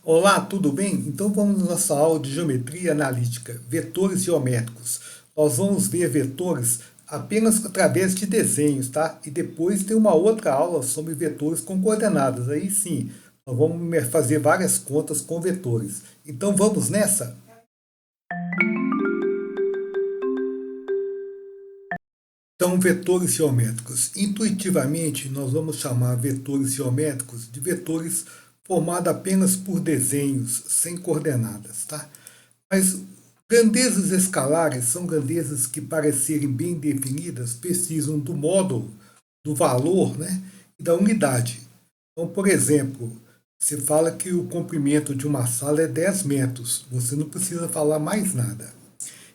Olá, tudo bem? Então vamos à nossa aula de geometria analítica, vetores geométricos. Nós vamos ver vetores apenas através de desenhos, tá? E depois tem uma outra aula sobre vetores com coordenadas. Aí sim, nós vamos fazer várias contas com vetores. Então vamos nessa? Então, vetores geométricos. Intuitivamente, nós vamos chamar vetores geométricos de vetores formados apenas por desenhos, sem coordenadas, tá? Mas grandezas escalares são grandezas que, para serem bem definidas, precisam do módulo, do valor, né, e da unidade. Então, por exemplo, você fala que o comprimento de uma sala é 10 metros. Você não precisa falar mais nada.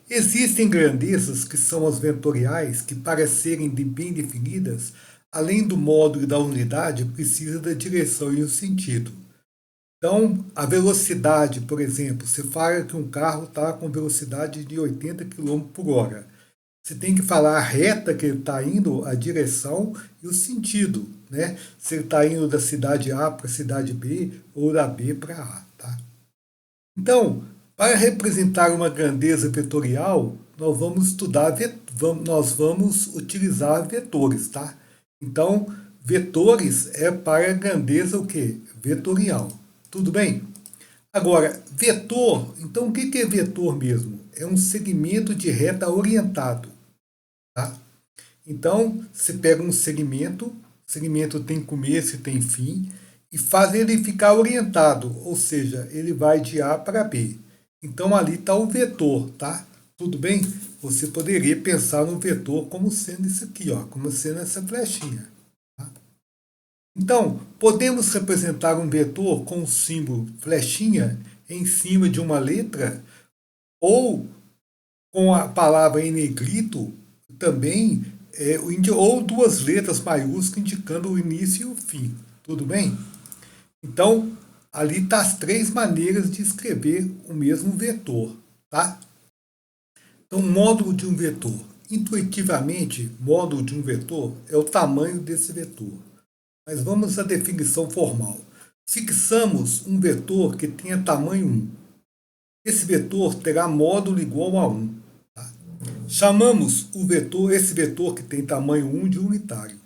Existem grandezas que são as vetoriais, que para serem bem definidas, além do módulo e da unidade, precisa da direção e o sentido. Então, a velocidade, por exemplo, você fala que um carro está com velocidade de 80 km por hora. Você tem que falar a reta que ele está indo, a direção e o sentido, né? Se ele está indo da cidade A para a cidade B ou da B para A, tá? Então, para representar uma grandeza vetorial, nós vamos estudar, nós vamos utilizar vetores, tá? Então, vetores é para grandeza o quê? Vetorial. Tudo bem? Agora, vetor, então o que é vetor mesmo? É um segmento de reta orientado, tá? Então, você pega um segmento, o segmento tem começo e tem fim, e faz ele ficar orientado, ou seja, ele vai de A para B. Então, ali está o vetor, tá? Tudo bem? Você poderia pensar no vetor como sendo isso aqui, ó, como sendo essa flechinha. Tá? Então, podemos representar um vetor com o símbolo flechinha em cima de uma letra, ou com a palavra em negrito também, ou duas letras maiúsculas indicando o início e o fim. Tudo bem? Então, ali está as três maneiras de escrever o mesmo vetor. Tá? Então, módulo de um vetor. Intuitivamente, módulo de um vetor é o tamanho desse vetor. Mas vamos à definição formal. Fixamos um vetor que tenha tamanho 1. Esse vetor terá módulo igual a 1. Tá? Chamamos esse vetor que tem tamanho 1 de unitário.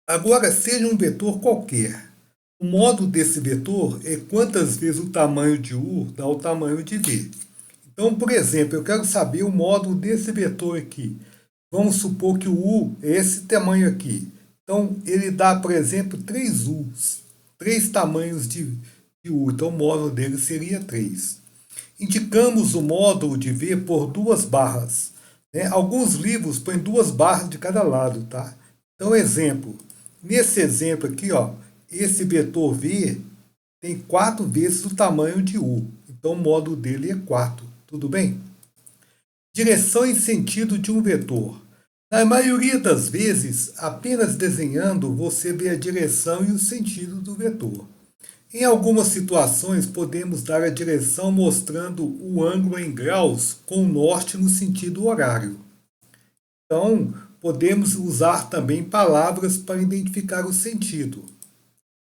Agora, seja um vetor qualquer. O módulo desse vetor é quantas vezes o tamanho de U dá o tamanho de V. Então, por exemplo, eu quero saber o módulo desse vetor aqui. Vamos supor que o U é esse tamanho aqui. Então, ele dá, por exemplo, 3 U's. 3 tamanhos de U. Então, o módulo dele seria 3. Indicamos o módulo de V por duas barras. Né? Alguns livros põem duas barras de cada lado. Tá? Então, exemplo. Nesse exemplo aqui, ó, esse vetor V tem 4 vezes o tamanho de U. Então, o módulo dele é 4. Tudo bem? Direção e sentido de um vetor. Na maioria das vezes, apenas desenhando, você vê a direção e o sentido do vetor. Em algumas situações, podemos dar a direção mostrando o ângulo em graus com o norte no sentido horário. Então, podemos usar também palavras para identificar o sentido.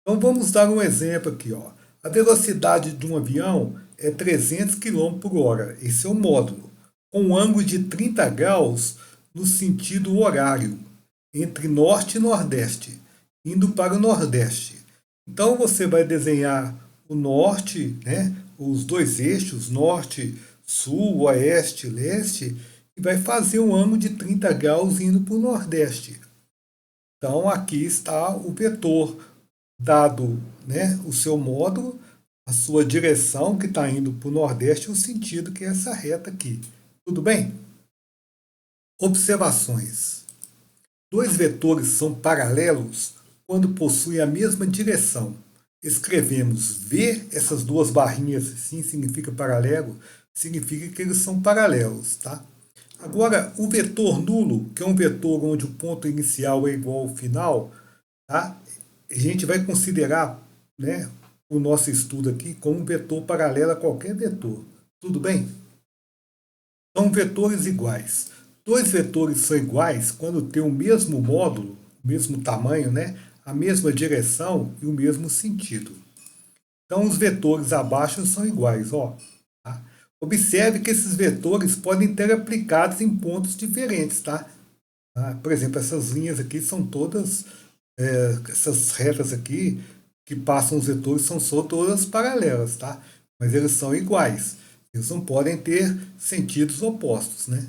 Então, vamos dar um exemplo aqui. Ó. A velocidade de um avião é 300 km por hora. Esse é o módulo. Com um ângulo de 30 graus no sentido horário, entre norte e nordeste, indo para o nordeste. Então você vai desenhar o norte, né, os dois eixos, norte, sul, oeste, leste, e vai fazer um ângulo de 30 graus indo para o nordeste. Então aqui está o vetor, dado, né, o seu módulo, a sua direção que está indo para o nordeste e o sentido que é essa reta aqui. Tudo bem? Observações. Dois vetores são paralelos quando possuem a mesma direção. Escrevemos V, essas duas barrinhas assim significa paralelo, significa que eles são paralelos, tá? Agora, o vetor nulo, que é um vetor onde o ponto inicial é igual ao final, tá? A gente vai considerar, né, o nosso estudo aqui como um vetor paralelo a qualquer vetor. Tudo bem? São vetores iguais. Dois vetores são iguais quando têm o mesmo módulo, o mesmo tamanho, né? A mesma direção e o mesmo sentido. Então, os vetores abaixo são iguais, ó. Tá? Observe que esses vetores podem ter aplicados em pontos diferentes, tá? Por exemplo, essas linhas aqui são todas, essas retas aqui que passam os vetores são só todas paralelas, tá? Mas eles são iguais. Eles não podem ter sentidos opostos, né?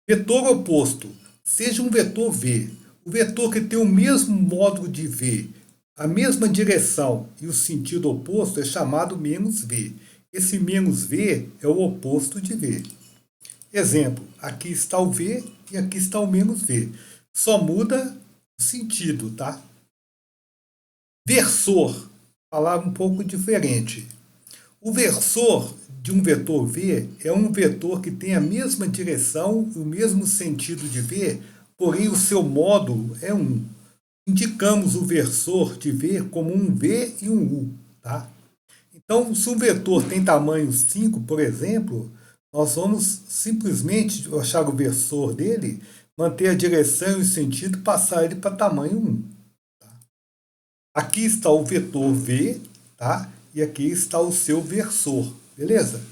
Vetor oposto. Seja um vetor V. O vetor que tem o mesmo módulo de V, a mesma direção e o sentido oposto é chamado menos V. Esse menos V é o oposto de V. Exemplo, aqui está o V e aqui está o menos V. Só muda o sentido, tá? Versor, palavra um pouco diferente. O versor de um vetor V é um vetor que tem a mesma direção e o mesmo sentido de V, porém o seu módulo é 1. Indicamos o versor de V como um V e um U. Tá? Então, se um vetor tem tamanho 5, por exemplo, nós vamos simplesmente achar o versor dele, manter a direção e o sentido e passar ele para tamanho 1. Tá? Aqui está o vetor V, tá? E aqui está o seu versor, beleza?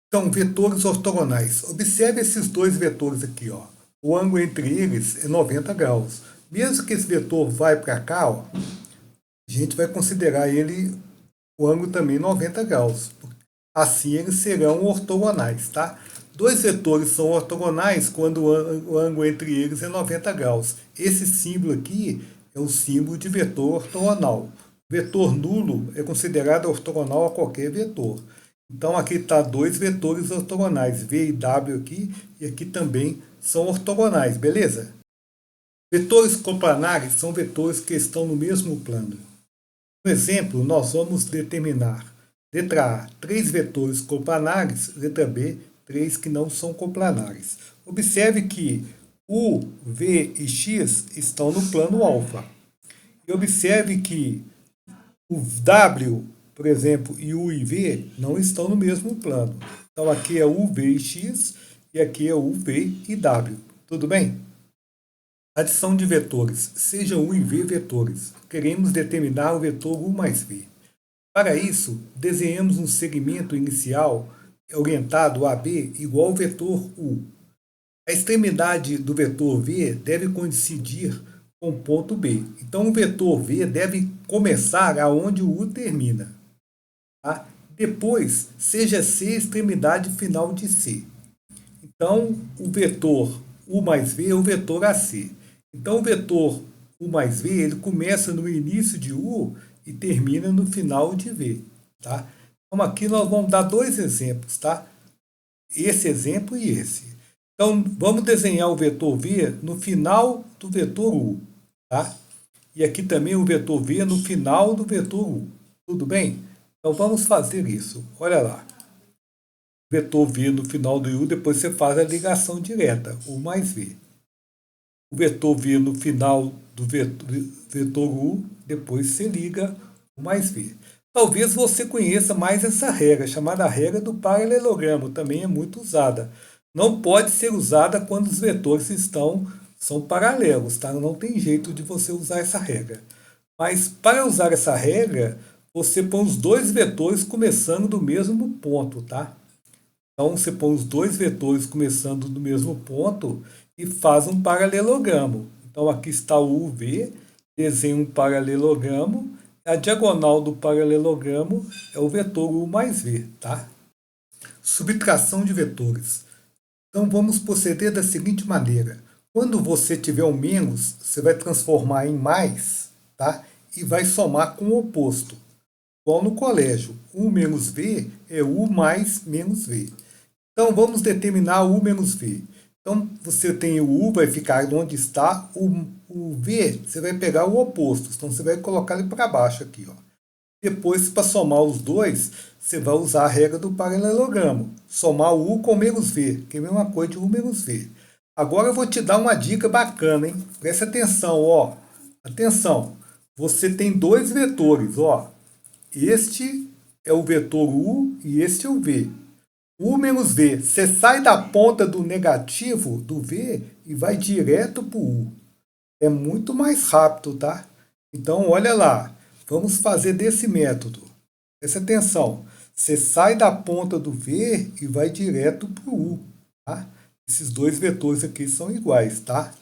Então, vetores ortogonais. Observe esses dois vetores aqui, ó. O ângulo entre eles é 90 graus. Mesmo que esse vetor vai para cá, ó, a gente vai considerar ele o ângulo também 90 graus. Assim, eles serão ortogonais, tá? Dois vetores são ortogonais quando o ângulo entre eles é 90 graus. Esse símbolo aqui é o símbolo de vetor ortogonal. Vetor nulo é considerado ortogonal a qualquer vetor. Então, aqui está dois vetores ortogonais, V e W aqui, e aqui também são ortogonais, beleza? Vetores coplanares são vetores que estão no mesmo plano. No exemplo, nós vamos determinar, letra A, 3 vetores coplanares, letra B, 3 que não são coplanares. Observe que U, V e X estão no plano alfa. E observe que o W, por exemplo, e U e V não estão no mesmo plano. Então aqui é U, V e X e aqui é U, V e W. Tudo bem? Adição de vetores. Seja U e V vetores. Queremos determinar o vetor U mais V. Para isso, desenhamos um segmento inicial orientado AB igual ao vetor U. A extremidade do vetor V deve coincidir com o ponto B. Então, o vetor V deve começar aonde o U termina. Tá? Depois, seja C a extremidade final de C. Então, o vetor U mais V é o vetor AC. Então, o vetor U mais V ele começa no início de U e termina no final de V. Tá? Então, aqui nós vamos dar dois exemplos. Tá? Esse exemplo e esse. Então, vamos desenhar o vetor V no final do vetor U. Tá? E aqui também o vetor V no final do vetor U. Tudo bem? Então, vamos fazer isso. Olha lá. Vetor V no final do U, depois você faz a ligação direta, U mais V. O vetor V no final do vetor U, depois você liga U mais V. Talvez você conheça mais essa regra, chamada regra do paralelogramo, também é muito usada. Não pode ser usada quando os vetores são paralelos, tá? Não tem jeito de você usar essa regra. Mas para usar essa regra, você põe os dois vetores começando do mesmo ponto, tá? Então, você põe os dois vetores começando do mesmo ponto e faz um paralelogramo. Então, aqui está o UV, desenha um paralelogramo. A diagonal do paralelogramo é o vetor U mais V. Tá? Subtração de vetores. Então, vamos proceder da seguinte maneira. Quando você tiver um menos, você vai transformar em mais, tá? E vai somar com o oposto. Igual no colégio, U menos V é U mais menos V. Então, vamos determinar U menos V. Então, você tem o U, vai ficar onde está, o V, você vai pegar o oposto. Então, você vai colocar ele para baixo aqui. Ó. Depois, para somar os dois, você vai usar a regra do paralelogramo. Somar o U com menos V, que é a mesma coisa de U menos V. Agora, eu vou te dar uma dica bacana, hein? Presta atenção, ó. Atenção. Você tem dois vetores, ó. Este é o vetor U e este é o V. U menos V, você sai da ponta do negativo do V e vai direto para o U. É muito mais rápido, tá? Então, olha lá. vamos fazer desse método. Presta atenção, você sai da ponta do V e vai direto para o U. Tá? Esses dois vetores aqui são iguais, tá?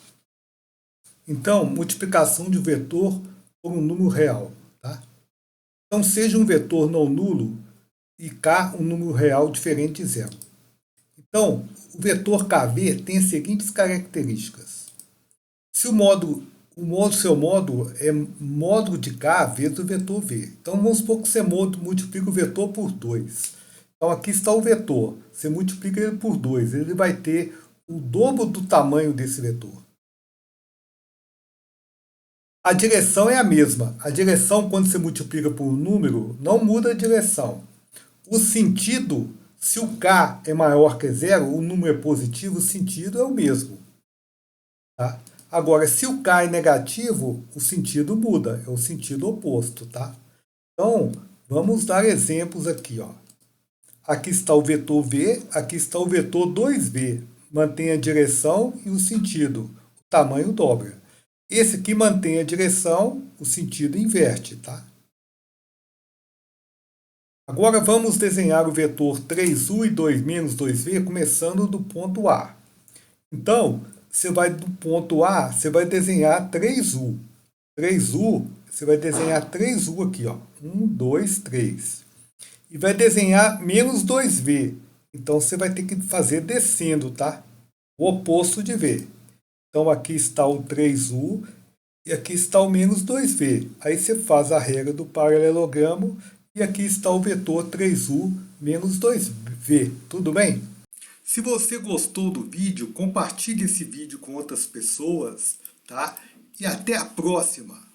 Então, multiplicação de um vetor por um número real. Tá? Então, seja um vetor não nulo e K um número real diferente de zero. Então, o vetor KV tem as seguintes características. Se seu módulo é módulo de K vezes o vetor V. Então, vamos supor que você multiplica o vetor por 2. Então, aqui está o vetor. Você multiplica ele por 2. Ele vai ter o dobro do tamanho desse vetor. A direção é a mesma. A direção, quando você multiplica por um número, não muda a direção. O sentido, se o K é maior que zero, o número é positivo, o sentido é o mesmo. Tá? Agora, se o K é negativo, o sentido muda, é o sentido oposto. Tá? Então, vamos dar exemplos aqui. Ó. Aqui está o vetor V, aqui está o vetor 2V. Mantém a direção e o sentido. O tamanho dobra. Esse aqui mantém a direção, o sentido inverte, tá? Agora vamos desenhar o vetor 3u e 2 menos 2v, começando do ponto A. Então, você vai do ponto A, você vai desenhar 3u. 3u, você vai desenhar 3u aqui, ó. 1, 2, 3. E vai desenhar menos 2v. Então, você vai ter que fazer descendo, tá? O oposto de v. Então, aqui está o 3u e aqui está o menos 2v. Aí você faz a regra do paralelogramo e aqui está o vetor 3u menos 2v. Tudo bem? Se você gostou do vídeo, compartilhe esse vídeo com outras pessoas, tá? E até a próxima!